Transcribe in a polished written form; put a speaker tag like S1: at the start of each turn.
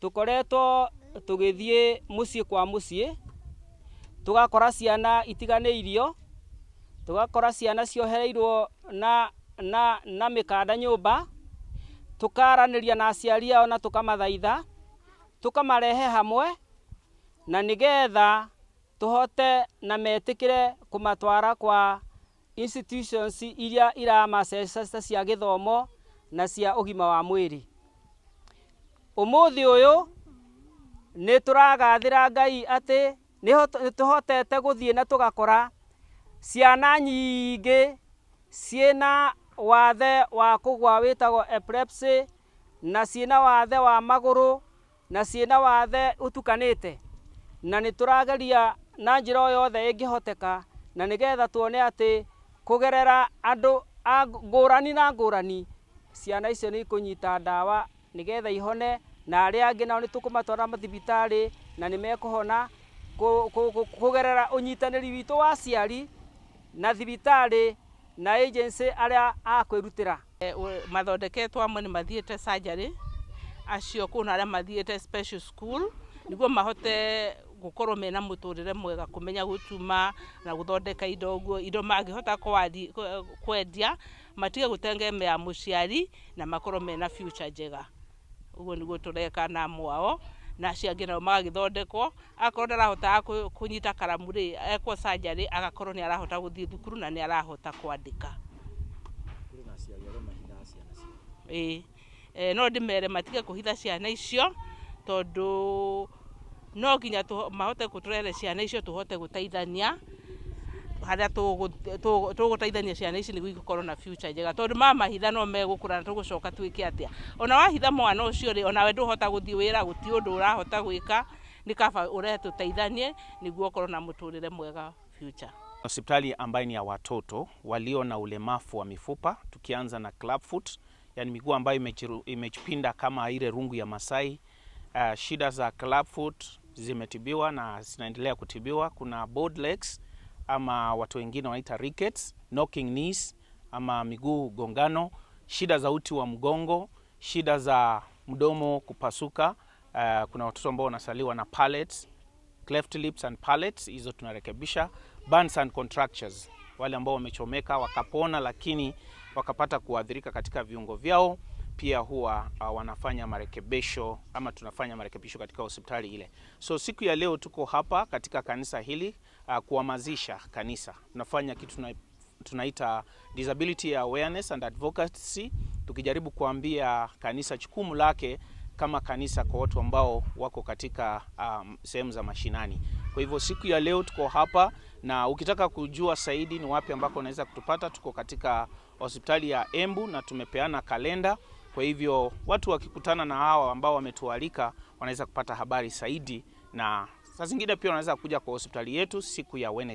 S1: tukoretwo tugithie mucie kwa mucie tugakora ciana itiganeirio, tugakora ciana ciohereirwo na mikanda nyumba, tukaraniria na aciari ao na tukamathaitha, tukamarehe hamwe na nigetha tuhote na metikire kumatwara kwa institutions iria iramaceceta cia githomo na cia ugima wa mwiri. Umuthi uyu ni turagathira Ngai ati ni tuhotete guthie na tugakora ciana nyingi ciena wathe wa kugwa witagwo epilepsy, na ciena wathe wa maguru, na ciena wathe utukanite, na ni turageria na njira yothe ingihoteka na nigetha tuone ati kugerera andu ngurani na ngurani ciana icio ni kunyita ndawa nigetha ihone, na aria angi nao ni tukumatwara mathibitari na ni mekuhona kugerera unyitaniri witu wa aciari na thibitari na agency aria akwirutira.
S2: Mathondeketwo amwe ni mathiete surgery, acio kuna aria mathiete special school niguo mahote gukorwo mena muturire mwega, kumenya gutuma na guthondeka indo mangihota kwendia, matige gutengemea muciari na makorwo mena future njega. Uguo niguo tureka na mwao na aciangi nao magithondekwo, akorwo ndarahota kunyita karamu ri ekwo surgery agakorwo ni arahota guthie thukuru na ni arahota kwandika.
S3: Kuri na aciari arĩa mahithaga ciana
S2: icio no ndimere matige kuhitha ciana icio, tondu no nginya mahote guturere ciana icio tuhote guteithania haria tuguteithania ciana ici niguo ikorwo na future njega, tondu mahitha no megukura na tugucoka twike atia. Ona wahitha mwana ucio ri ona we nduhota guthie wira, guti undu urahota gwika, ni kaba uretuteithanie niguo ukorwo na muturire mwega future.
S4: Hospitali ambayo ni ya watoto walio na ulemavu wa mifupa, tukianza na clubfoot, yani miguu ambayo imejipinda kama ile rungu ya Masai. Shida za clubfoot zimetibiwa na zinaendelea kutibiwa. Kuna board legs ama watu wengine wanaita rickets, knocking knees ama miguu gongano, shida za uti wa mgongo, shida za mdomo kupasuka. Kuna watoto ambao wanasaliwa na palates, cleft lips and palates, hizo tunarekebisha. Burns and contractures, wale ambao wamechomeka wakapona lakini wakapata kuadhirika katika viungo vyao, pia huwa wanafanya marekebisho ama tunafanya marekebisho katika hospitali ile. So siku ya leo tuko hapa katika kanisa hili kuhamasisha kanisa. Tunafanya kitu tunaita disability awareness and advocacy, tukijaribu kuambia kanisa jukumu lake kama kanisa kwa watu ambao wako katika sehemu za mashinani. Kwa hivyo siku ya leo tuko hapa, na ukitaka kujua zaidi ni wapi ambako unaweza kutupata, tuko katika hospitali ya Embu na tumepeana kalenda. Kwa hivyo watu wakikutana na hawa ambao wametualika wanaweza kupata habari zaidi, na saa zingine pia wanaweza kuja kwa hospitali yetu siku ya Wednesday.